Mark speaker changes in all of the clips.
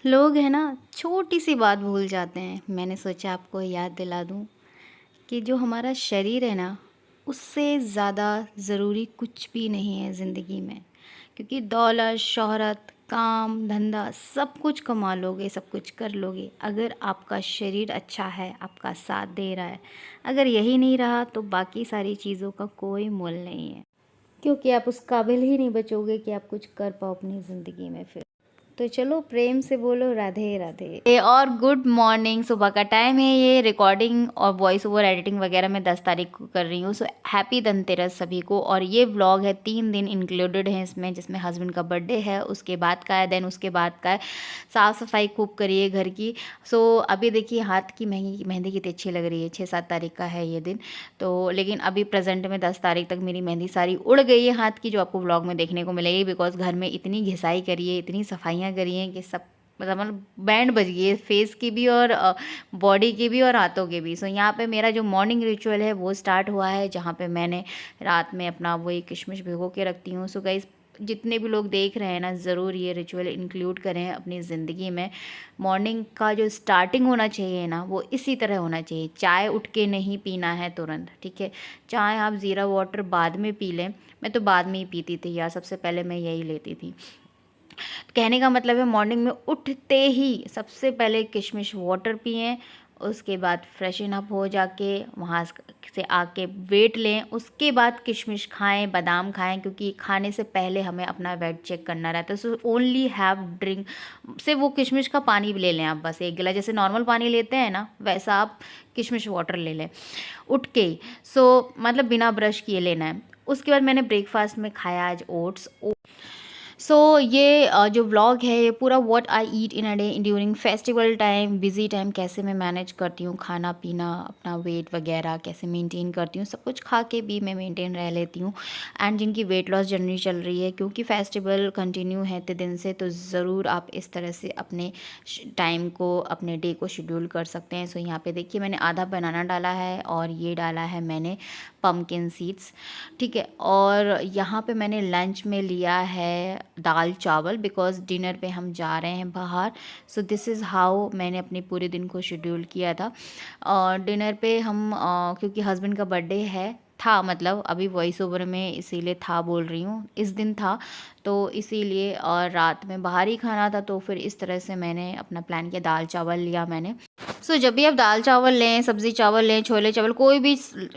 Speaker 1: लोग है ना, छोटी सी बात भूल जाते हैं। मैंने सोचा आपको याद दिला दूं कि जो हमारा शरीर है ना, उससे ज़्यादा ज़रूरी कुछ भी नहीं है ज़िंदगी में। क्योंकि दौलत, शोहरत, काम धंधा सब कुछ कमा लोगे, सब कुछ कर लोगे, अगर आपका शरीर अच्छा है, आपका साथ दे रहा है, अगर यही नहीं रहा तो बाकी सारी चीज़ों का कोई मोल नहीं है। क्योंकि आप उस काबिल ही नहीं बचोगे कि आप कुछ कर पाओ अपनी ज़िंदगी में फिर। तो चलो प्रेम से बोलो राधे राधे। और गुड मॉर्निंग, सुबह का टाइम है। ये रिकॉर्डिंग और वॉइस ओवर एडिटिंग वगैरह मैं 10 तारीख को कर रही हूँ। सो हैप्पी धनतेरस सभी को। और ये व्लॉग है, 3 दिन इंक्लूडेड है इसमें, जिसमें हस्बैंड का बर्थडे है, उसके बाद का है, देन उसके बाद का है। साफ़ सफाई खूब करिए घर की। सो अभी देखिए हाथ की मेहंदी मेहंदी कितनी अच्छी लग रही है। 6-7 तारीख का है ये दिन। तो लेकिन अभी प्रेजेंट में 10 तारीख तक मेरी मेहंदी सारी उड़ गई है हाथ की, जो आपको व्लॉग में देखने को मिलेगी। बिकॉज घर में इतनी घिसाई करी है, इतनी सफाइयाँ करी हैं कि सब मतलब बैंड बज गई है, फेस की भी और बॉडी की भी और हाथों की भी। सो यहाँ पे मेरा जो मॉर्निंग रिचुअल है वो स्टार्ट हुआ है, जहाँ पे मैंने रात में अपना वही किशमिश भिगो के रखती हूँ। सो गाइस, जितने भी लोग देख रहे हैं ना, ज़रूर ये रिचुअल इंक्लूड करें अपनी ज़िंदगी में। मॉर्निंग का जो स्टार्टिंग होना चाहिए ना, वो इसी तरह होना चाहिए। चाय उठ के नहीं पीना है तुरंत, ठीक है। चाय आप ज़ीरा वाटर बाद में पी लें। मैं तो बाद में ही पीती थी यार, सबसे पहले मैं यही लेती थी। कहने का मतलब है मॉर्निंग में उठते ही सबसे पहले किशमिश वाटर पिएं, उसके बाद फ्रेशन अप हो जाके वहाँ से आके वेट लें, उसके बाद किशमिश खाएं, बादाम खाएं, क्योंकि खाने से पहले हमें अपना वेट चेक करना रहता है। सो ओनली हैव ड्रिंक, से वो किशमिश का पानी भी ले लें आप, बस 1 गिलास, जैसे नॉर्मल पानी लेते हैं ना वैसा आप किशमिश वाटर ले लें उठ के ही। सो मतलब बिना ब्रश किए लेना है। उसके बाद मैंने ब्रेकफास्ट में खाया आज ओट्स। सो ये जो व्लॉग है ये पूरा what I eat in a day during festival time, busy time, कैसे मैं मैनेज करती हूँ खाना पीना, अपना वेट वगैरह कैसे मेंटेन करती हूँ, सब कुछ खा के भी मैं मेंटेन रह लेती हूँ। एंड जिनकी वेट लॉस जर्नी चल रही है, क्योंकि फेस्टिवल कंटिन्यू है इतने दिन से, तो ज़रूर आप इस तरह से अपने टाइम को, अपने डे को शेड्यूल कर सकते हैं। सो यहाँ पे देखिए मैंने आधा बनाना डाला है और ये डाला है मैंने पम्पकिन सीड्स, ठीक है। और यहाँ पे मैंने लंच में लिया है दाल चावल, बिकॉज़ डिनर पे हम जा रहे हैं बाहर। सो दिस इज़ हाउ मैंने अपने पूरे दिन को शेड्यूल किया था। और डिनर पे हम क्योंकि हस्बैंड का बर्थडे है, था मतलब अभी वॉइस ओवर में इसीलिए था बोल रही हूँ, इस दिन था तो इसीलिए। और रात में बाहर ही खाना था, तो फिर इस तरह से मैंने अपना प्लान किया, दाल चावल लिया मैंने। सो जब भी आप दाल चावल लें, सब्ज़ी चावल लें, छोले चावल, कोई भी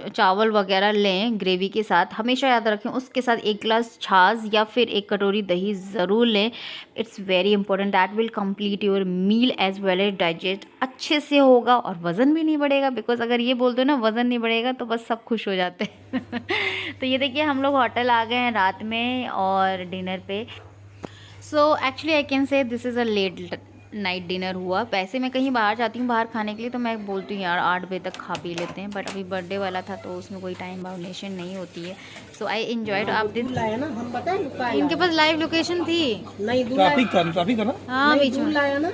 Speaker 1: चावल वगैरह लें ग्रेवी के साथ, हमेशा याद रखें उसके साथ 1 गिलास छाछ या फिर 1 कटोरी दही ज़रूर लें। It's very important, that will complete your meal as well as digest अच्छे से होगा और वज़न भी नहीं बढ़ेगा। बिकॉज अगर ये बोल दो ना वज़न नहीं बढ़ेगा तो बस सब खुश हो जाते हैं। तो ये देखिए हम लोग होटल आ गए हैं रात में और डिनर पे। So actually I can say this is a late night dinner हुआ। वैसे मैं कहीं बाहर जाती हूँ बाहर खाने के लिए तो मैं बोलती हूँ यार 8 बजे तक खा पी लेते हैं, बट अभी बर्थडे वाला था तो उसमें कोई टाइम बाउंडेशन नहीं होती है। सो आई एंजॉयड। आप दिन
Speaker 2: लाया ना, हम पता है लुका
Speaker 1: इनके पास लाइव लोकेशन थी।
Speaker 2: नहीं दूर
Speaker 3: ट्रैफिक था ना।
Speaker 1: हाँ
Speaker 2: नहीं
Speaker 1: बीच
Speaker 2: दूर
Speaker 1: में।
Speaker 2: लाया ना।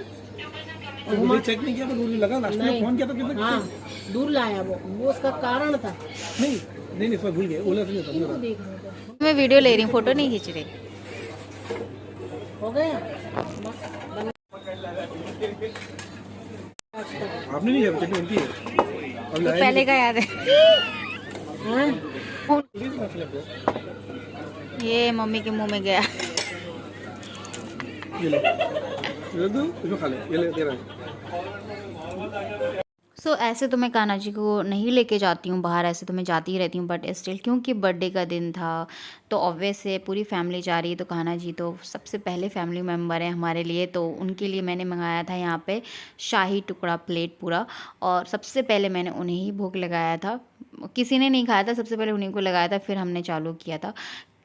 Speaker 3: और मुझे चेक नहीं किया तो दूर लगा, लास्ट में फोन किया तो कितने
Speaker 2: हाँ दूर लाया, वो उसका कारण था।
Speaker 3: नहीं नहीं नहीं, सब भूल गए, ओला से नहीं
Speaker 2: इनको
Speaker 3: था।
Speaker 2: देख रहे थे।
Speaker 1: मैं वीडियो ले रही हूँ, फोटो नहीं खींच रही।
Speaker 2: हो गया।
Speaker 3: आपने नहीं किया, चटनी उनकी है। अब
Speaker 1: तो
Speaker 3: लाया
Speaker 1: पहले का याद है।
Speaker 2: हाँ?
Speaker 1: ये मम्मी के मुंह में गया।
Speaker 3: ये ले दो, इसमें खा ले, ये ले दे रहा है।
Speaker 1: सो ऐसे तो मैं कान्हा जी को नहीं लेके जाती हूँ बाहर, ऐसे तो मैं जाती ही रहती हूँ, बट स्टिल क्योंकि बर्थडे का दिन था तो ऑब्वियस है पूरी फैमिली जा रही है, तो कान्हा जी तो सबसे पहले फैमिली मेम्बर हैं हमारे लिए। तो उनके लिए मैंने मंगाया था यहाँ पे शाही टुकड़ा प्लेट पूरा, और सबसे पहले मैंने उन्हें ही भोग लगाया था। किसी ने नहीं खाया था, सबसे पहले उन्हीं को लगाया था, फिर हमने चालू किया था।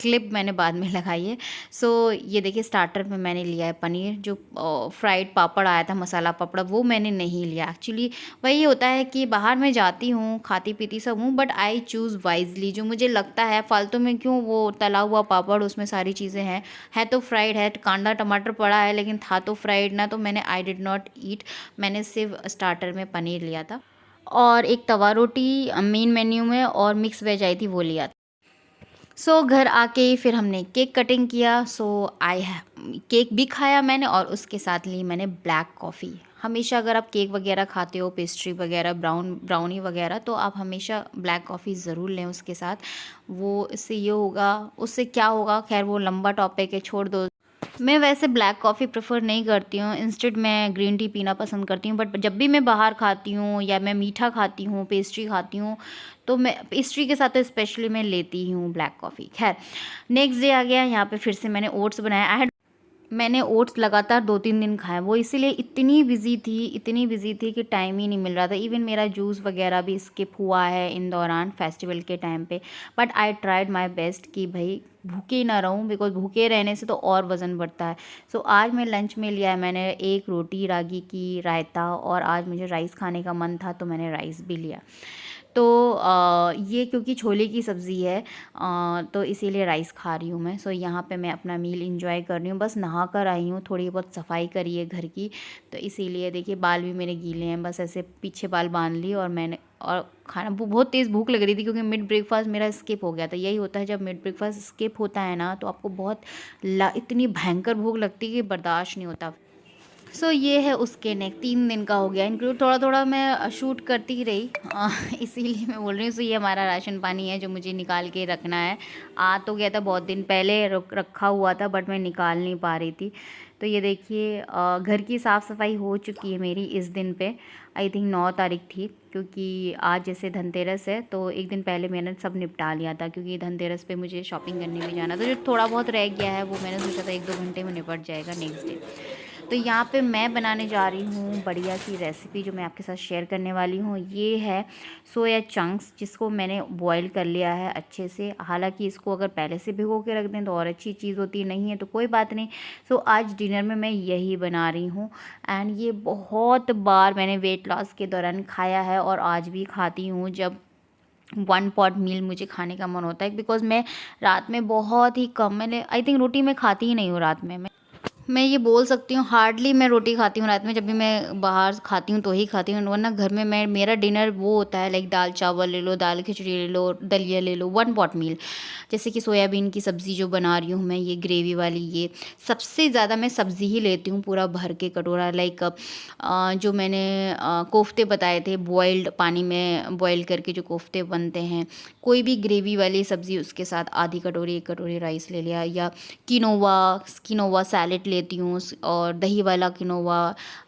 Speaker 1: क्लिप मैंने बाद में लगाई है। सो ये देखिए स्टार्टर में मैंने लिया है पनीर, जो फ्राइड पापड़ आया था, मसाला पापड़, वो मैंने नहीं लिया। एक्चुअली वही होता है कि बाहर मैं जाती हूँ, खाती पीती सब हूँ, बट आई चूज़ वाइजली। जो मुझे लगता है फालतू में क्यों वो तला हुआ पापड़, उसमें सारी चीज़ें हैं, है तो फ्राइड है, कांदा टमाटर पड़ा है लेकिन था तो फ्राइड ना, तो मैंने आई डिड नॉट ईट। मैंने सिर्फ स्टार्टर में पनीर लिया था और एक तवा रोटी मेन मेन्यू में, और मिक्स वेज आई थी वो लिया था। सो घर आके फिर हमने केक कटिंग किया। सो केक भी खाया मैंने और उसके साथ ली मैंने ब्लैक कॉफ़ी। हमेशा अगर आप केक वगैरह खाते हो, पेस्ट्री वगैरह, ब्राउनी वगैरह, तो आप हमेशा ब्लैक कॉफ़ी ज़रूर लें उसके साथ। वो इससे ये होगा, उससे क्या होगा, खैर वो लंबा टॉपिक है, छोड़ दो। मैं वैसे ब्लैक कॉफ़ी प्रेफर नहीं करती हूँ, इंस्टेड मैं ग्रीन टी पीना पसंद करती हूँ। बट जब भी मैं बाहर खाती हूँ या मैं मीठा खाती हूँ, पेस्ट्री खाती हूँ, तो मैं पेस्ट्री के साथ तो स्पेशली मैं लेती ही हूँ ब्लैक कॉफ़ी। खैर, नेक्स्ट डे आ गया, यहाँ पे फिर से मैंने ओट्स बनाया। मैंने ओट्स लगातार 2-3 दिन खाए, वो इसीलिए इतनी बिज़ी थी कि टाइम ही नहीं मिल रहा था। इवन मेरा जूस वगैरह भी स्किप हुआ है इन दौरान फेस्टिवल के टाइम पे। But I tried my best कि भाई भूखे ना रहूं, बिकॉज भूखे रहने से तो और वज़न बढ़ता है। सो आज मैं लंच में लिया है मैंने एक रोटी, रागी की रायता, और आज मुझे राइस खाने का मन था तो मैंने राइस भी लिया। तो ये क्योंकि छोले की सब्ज़ी है, तो इसीलिए राइस खा रही हूँ मैं। सो यहाँ पे मैं अपना मील इंजॉय कर रही हूँ। बस नहा कर आई हूँ, थोड़ी बहुत सफाई करी है घर की, तो इसीलिए देखिए बाल भी मेरे गीले हैं। बस ऐसे पीछे बाल बांध लिए और मैंने, और खाना बहुत तेज़ भूख लग रही थी क्योंकि मिड ब्रेकफास्ट मेरा स्किप हो गया था। यही होता है जब मिड ब्रेकफास्ट स्किप होता है ना, तो आपको बहुत इतनी भयंकर भूख लगती है कि बर्दाश्त नहीं होता। सो ये है उसके नेक 3 दिन का हो गया इंक्लूड। थोड़ा थोड़ा मैं शूट करती ही रही, इसीलिए मैं बोल रही हूँ। सो ये हमारा राशन पानी है जो मुझे निकाल के रखना है। आ तो गया था बहुत दिन पहले, रखा हुआ था, बट मैं निकाल नहीं पा रही थी। तो ये देखिए घर की साफ़ सफाई हो चुकी है मेरी इस दिन पे। आई थिंक 9 तारीख थी, क्योंकि आज जैसे धनतेरस है तो एक दिन पहले मैंने सब निपटा लिया था, क्योंकि धनतेरस पे मुझे शॉपिंग करने भी जाना था। जो थोड़ा बहुत रह गया है वो मैंने सोचा था 1-2 घंटे में निपट जाएगा नेक्स्ट डे। तो यहाँ पे मैं बनाने जा रही हूँ बढ़िया सी रेसिपी जो मैं आपके साथ शेयर करने वाली हूँ। ये है सोया चंक्स, जिसको मैंने बॉईल कर लिया है अच्छे से। हालांकि इसको अगर पहले से भिगो के रख दें तो और अच्छी चीज़ होती है, नहीं है तो कोई बात नहीं। सो आज डिनर में मैं यही बना रही हूँ। एंड ये बहुत बार मैंने वेट लॉस के दौरान खाया है और आज भी खाती हूँ जब 1 पॉट मील मुझे खाने का मन होता है। बिकॉज़ मैं रात में बहुत ही कम, मैंने आई थिंक रोटी मैं खाती ही नहीं हूँ रात में। मैं ये बोल सकती हूँ हार्डली मैं रोटी खाती हूँ रात में। जब भी मैं बाहर खाती हूँ तो ही खाती हूँ, वरना घर में मेरा डिनर वो होता है लाइक दाल चावल ले लो, दाल खिचड़ी ले लो, दलिया ले लो, 1 पॉट मील। जैसे कि सोयाबीन की सब्ज़ी जो बना रही हूँ मैं, ये ग्रेवी वाली, ये सबसे ज़्यादा मैं सब्ज़ी ही लेती हूँ पूरा भर के कटोरा। लाइक जो मैंने कोफ्ते बताए थे, बॉइल्ड पानी में बॉयल करके जो कोफ्ते बनते हैं, कोई भी ग्रेवी वाली सब्ज़ी उसके साथ आधी कटोरी 1 कटोरी राइस ले लिया। या किनोवा सैलेड लेती हूँ, और दही वाला किनोवा।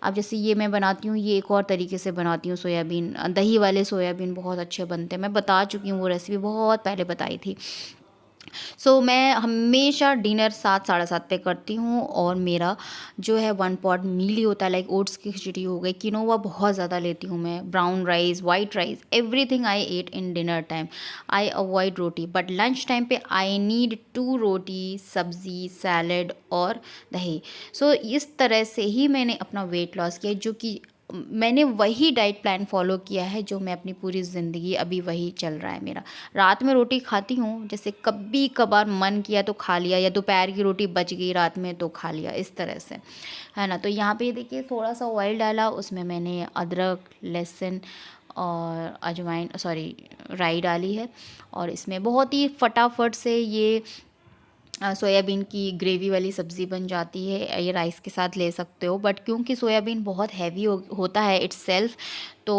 Speaker 1: अब जैसे ये मैं बनाती हूँ, ये एक और तरीके से बनाती हूँ सोयाबीन, दही वाले सोयाबीन बहुत अच्छे बनते हैं। मैं बता चुकी हूँ, वो रेसिपी बहुत पहले बताई थी। सो मैं हमेशा डिनर 7 साढ़े 7 पे करती हूँ, और मेरा जो है 1 पॉट मील ही होता है। लाइक ओट्स की खिचड़ी हो गई, किनोवा बहुत ज़्यादा लेती हूँ मैं, brown rice, white rice, everything I eat in dinner time. I avoid roti, but lunch time पे आई नीड 2 रोटी, सब्ज़ी, सैलड और दही। सो इस तरह से ही मैंने अपना वेट लॉस किया, जो कि मैंने वही डाइट प्लान फॉलो किया है जो मैं अपनी पूरी ज़िंदगी, अभी वही चल रहा है मेरा। रात में रोटी खाती हूँ, जैसे कभी कभार मन किया तो खा लिया, या दोपहर की रोटी बच गई रात में तो खा लिया, इस तरह से, है ना। तो यहाँ पे देखिए थोड़ा सा ऑयल डाला, उसमें मैंने अदरक, लहसुन और अजवाइन, सॉरी, राई डाली है। और इसमें बहुत ही फटाफट से ये सोयाबीन की ग्रेवी वाली सब्ज़ी बन जाती है। ये राइस के साथ ले सकते हो, बट क्योंकि सोयाबीन बहुत हैवी होता है इट्सेल्फ, तो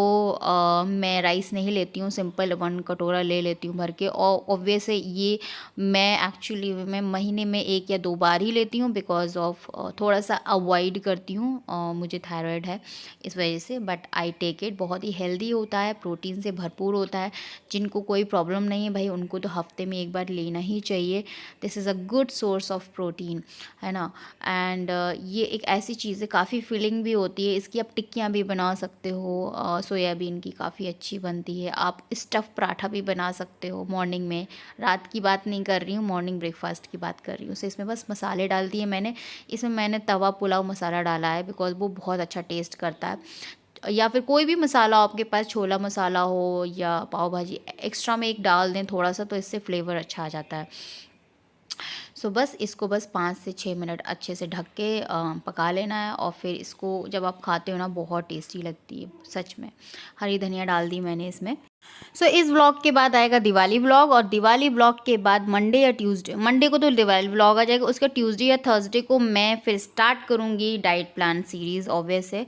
Speaker 1: मैं राइस नहीं लेती हूँ, सिंपल 1 कटोरा ले लेती हूँ भर के। और ऑब्वियस है ये मैं एक्चुअली मैं महीने में 1 या 2 बार ही लेती हूँ, बिकॉज ऑफ थोड़ा सा अवॉइड करती हूँ, मुझे थायराइड है इस वजह से। बट आई टेक इट, बहुत ही हेल्दी होता है, प्रोटीन से भरपूर होता है। जिनको कोई प्रॉब्लम नहीं है भाई, उनको तो हफ्ते में 1 बार लेना ही चाहिए। This is a good source of protein, है ना। एंड ये एक ऐसी चीज़ है, काफ़ी फिलिंग भी होती है। इसकी आप टिक्कियाँ भी बना सकते हो, सोयाबीन की काफ़ी अच्छी बनती है। आप स्टफ़ पराठा भी बना सकते हो मॉर्निंग में। रात की बात नहीं कर रही हूँ, मॉर्निंग ब्रेकफास्ट की बात कर रही हूँ। सो इसमें बस मसाले डाल दिए मैंने। इसमें मैंने तवा पुलाव मसाला डाला है, बिकॉज़ वो बहुत अच्छा टेस्ट करता है। या फिर कोई भी मसाला आपके पास, छोला मसाला हो या पाव भाजी, एक्स्ट्रा में एक डाल दें थोड़ा सा, तो इससे फ्लेवर अच्छा आ जाता है। सो बस इसको बस 5 से 6 मिनट अच्छे से ढक के पका लेना है। और फिर इसको जब आप खाते हो ना, बहुत टेस्टी लगती है सच में। हरी धनिया डाल दी मैंने इसमें। सो इस व्लॉग के बाद आएगा दिवाली व्लॉग, और दिवाली व्लॉग के बाद मंडे या ट्यूसडे, मंडे को तो दिवाली व्लॉग आ जाएगा, उसका ट्यूसडे या थर्सडे को मैं फिर स्टार्ट करूँगी डाइट प्लान सीरीज़। ऑब्वियस है,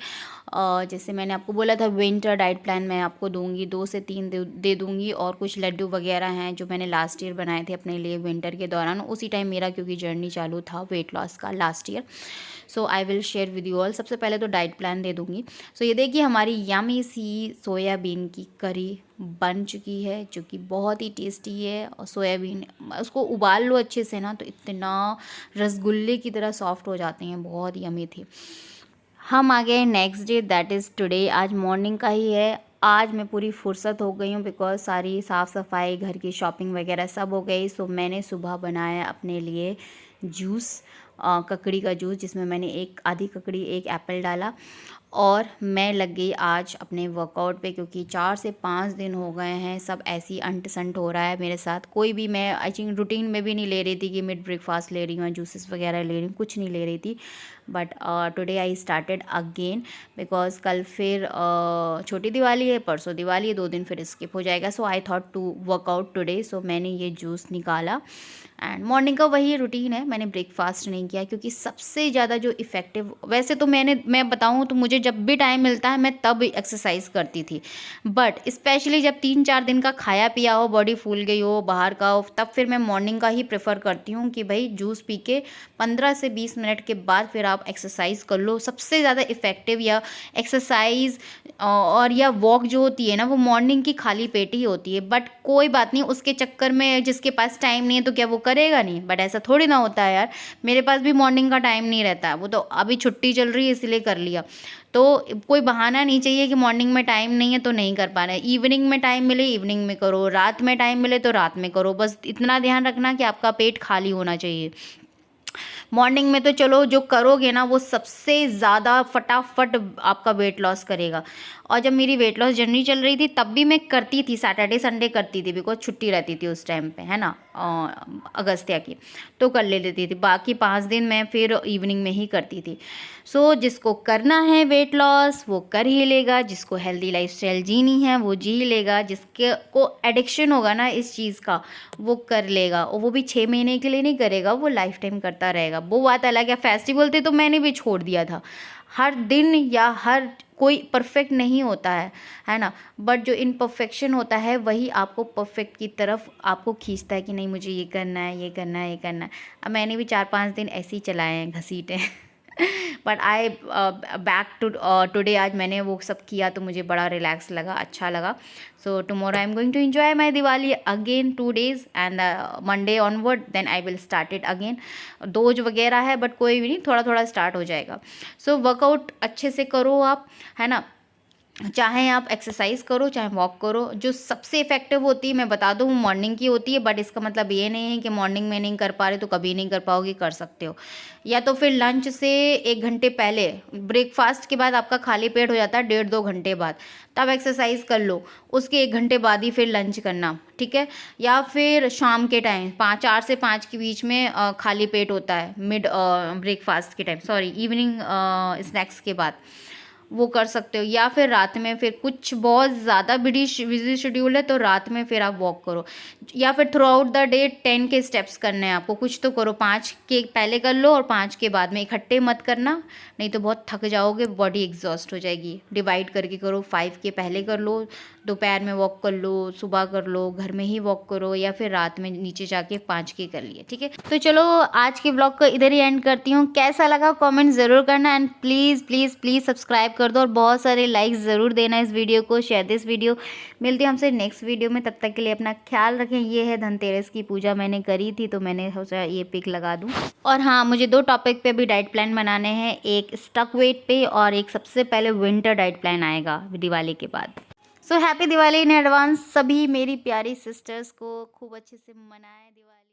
Speaker 1: जैसे मैंने आपको बोला था विंटर डाइट प्लान मैं आपको दूंगी, 2 से 3 दे दूंगी, और कुछ लड्डू वगैरह हैं जो मैंने लास्ट ईयर बनाए थे अपने लिए विंटर के दौरान, उसी टाइम मेरा क्योंकि जर्नी चालू था वेट लॉस का last year. So I will share with you all. सबसे पहले तो डाइट प्लान दे दूंगी। सो ये देखिए हमारी यमी सी सोयाबीन की करी बन चुकी है, जो कि बहुत ही टेस्टी है। और सोयाबीन उसको उबाल लो अच्छे से ना, तो इतना रसगुल्ले की तरह सॉफ्ट हो जाते हैं, बहुत यमी थी। हम आ गए next day, that is today. आज मॉर्निंग का ही है। आज मैं पूरी फुर्सत हो गई हूँ बिकॉज सारी साफ़ सफाई, घर की शॉपिंग वगैरह सब हो गई। सो मैंने सुबह बनाया अपने लिए जूस, ककड़ी का जूस, जिसमें मैंने एक आधी ककड़ी एक एप्पल डाला, और मैं लग गई आज अपने वर्कआउट पे, क्योंकि 4 से 5 दिन हो गए हैं सब ऐसी अंट संट हो रहा है मेरे साथ। कोई भी मैं आई थिंक रूटीन में भी नहीं ले रही थी कि मिड ब्रेकफास्ट ले रही हूँ, जूसेस वगैरह ले रही हूँ, कुछ नहीं ले रही थी। But today I started again because कल फिर छोटी दिवाली है, परसों दिवाली है, 2 दिन फिर स्किप हो जाएगा। So I thought to work out today. So मैंने ये जूस निकाला, एंड मॉर्निंग का वही रूटीन है, मैंने ब्रेकफास्ट नहीं किया क्योंकि सबसे ज़्यादा जो इफ़ेक्टिव, वैसे तो मैं बताऊँ तो मुझे जब भी टाइम मिलता है मैं तब एक्सरसाइज करती थी, बट स्पेशली जब 3-4 दिन का खाया पिया हो, बॉडी फूल गई हो, बाहर का हो, तब फिर मैं मॉर्निंग का ही प्रेफर करती हूँ कि भाई जूस पी के 15 से 20 मिनट के बाद फिर आप एक्सरसाइज कर लो। सबसे ज़्यादा इफ़ेक्टिव या एक्सरसाइज और या वॉक जो होती है ना, वो मॉर्निंग की खाली पेट ही होती है। बट कोई बात नहीं, उसके चक्कर में जिसके पास टाइम नहीं है तो क्या वो करेगा नहीं? बट ऐसा थोड़ी ना होता है यार, मेरे पास भी मॉर्निंग का टाइम नहीं रहता है, वो तो अभी छुट्टी चल रही है इसलिए कर लिया। तो कोई बहाना नहीं चाहिए कि मॉर्निंग में टाइम नहीं है तो नहीं कर पा रहे हैं। इवनिंग में टाइम मिले इवनिंग में करो, रात में टाइम मिले तो रात में करो, बस इतना ध्यान रखना कि आपका पेट खाली होना चाहिए। मॉर्निंग में तो चलो जो करोगे ना वो सबसे ज़्यादा फटाफट आपका वेट लॉस करेगा। और जब मेरी वेट लॉस जर्नी चल रही थी तब भी मैं करती थी, सैटरडे संडे करती थी बिकॉज छुट्टी रहती थी उस टाइम पे, है ना, अगस्त्या की, तो कर लेती थी। बाकी 5 दिन मैं फिर इवनिंग में ही करती थी। सो जिसको करना है वेट लॉस वो कर ही लेगा, जिसको हेल्दी लाइफस्टाइल जीनी है वो जी लेगा, जिसके को एडिक्शन होगा ना इस चीज़ का वो कर लेगा, और वो भी 6 महीने के लिए नहीं करेगा, वो लाइफ टाइम करता रहेगा। वो बात अलग है, फेस्टिवल थे तो मैंने भी छोड़ दिया था। हर दिन या हर कोई परफेक्ट नहीं होता है ना, बट जो इम्परफेक्शन होता है वही आपको परफेक्ट की तरफ आपको खींचता है कि नहीं मुझे ये करना है, ये करना है, ये करना है। अब मैंने भी 4-5 दिन ऐसे ही चलाए हैं घसीटे but I back to today. आज मैंने वो सब किया तो मुझे बड़ा रिलैक्स लगा, अच्छा लगा। So tomorrow I am going to enjoy my Diwali again 2 days, and Monday onward then I will start it again. दोज वगैरह है बट कोई भी नहीं, थोड़ा थोड़ा स्टार्ट हो जाएगा। सो वर्कआउट अच्छे से करो आप, है ना, चाहे आप एक्सरसाइज करो चाहे वॉक करो। जो सबसे इफेक्टिव होती है मैं बता दूँ मॉर्निंग की होती है, बट इसका मतलब ये नहीं है कि मॉर्निंग में नहीं कर पा रहे तो कभी नहीं कर पाओगे, कर सकते हो। या तो फिर लंच से 1 घंटे पहले, ब्रेकफास्ट के बाद आपका खाली पेट हो जाता है 1.5-2 घंटे बाद, तब एक्सरसाइज कर लो, उसके 1 घंटे बाद ही फिर लंच करना, ठीक है। या फिर शाम के टाइम 4 से 5 के बीच में खाली पेट होता है, मिड ब्रेकफास्ट के टाइम, सॉरी इवनिंग स्नैक्स के बाद, वो कर सकते हो। या फिर रात में, फिर कुछ बहुत ज़्यादा बिजी शेड्यूल है तो रात में फिर आप वॉक करो। या फिर थ्रू आउट द डे 10 के स्टेप्स करने हैं आपको, कुछ तो करो, 5 के पहले कर लो और 5 के बाद में, इकट्ठे मत करना नहीं तो बहुत थक जाओगे, बॉडी एग्जॉस्ट हो जाएगी। डिवाइड करके करो, 5 के पहले कर लो, दोपहर में वॉक कर लो, सुबह कर लो, घर में ही वॉक करो, या फिर रात में नीचे जाके 5 के कर लिए, ठीक है। तो चलो आज के ब्लॉग को इधर ही एंड करती हूँ। कैसा लगा कमेंट ज़रूर करना, and please please please subscribe कर दो और बहुत सारे लाइक्स ज़रूर देना इस वीडियो को, शेयर दिस वीडियो। मिलती हूँ हमसे नेक्स्ट वीडियो में, तब तक के लिए अपना ख्याल रखें। ये है धनतेरस की पूजा मैंने करी थी तो मैंने सोचा ये पिक लगा दूँ। और हाँ, मुझे 2 टॉपिक पे भी डाइट प्लान बनाने हैं, एक स्टक वेट पे और एक सबसे पहले विंटर डाइट प्लान आएगा दिवाली के बाद। So happy Diwali in advance. सभी मेरी प्यारी सिस्टर्स को खूब अच्छे से मनाएं दिवाली।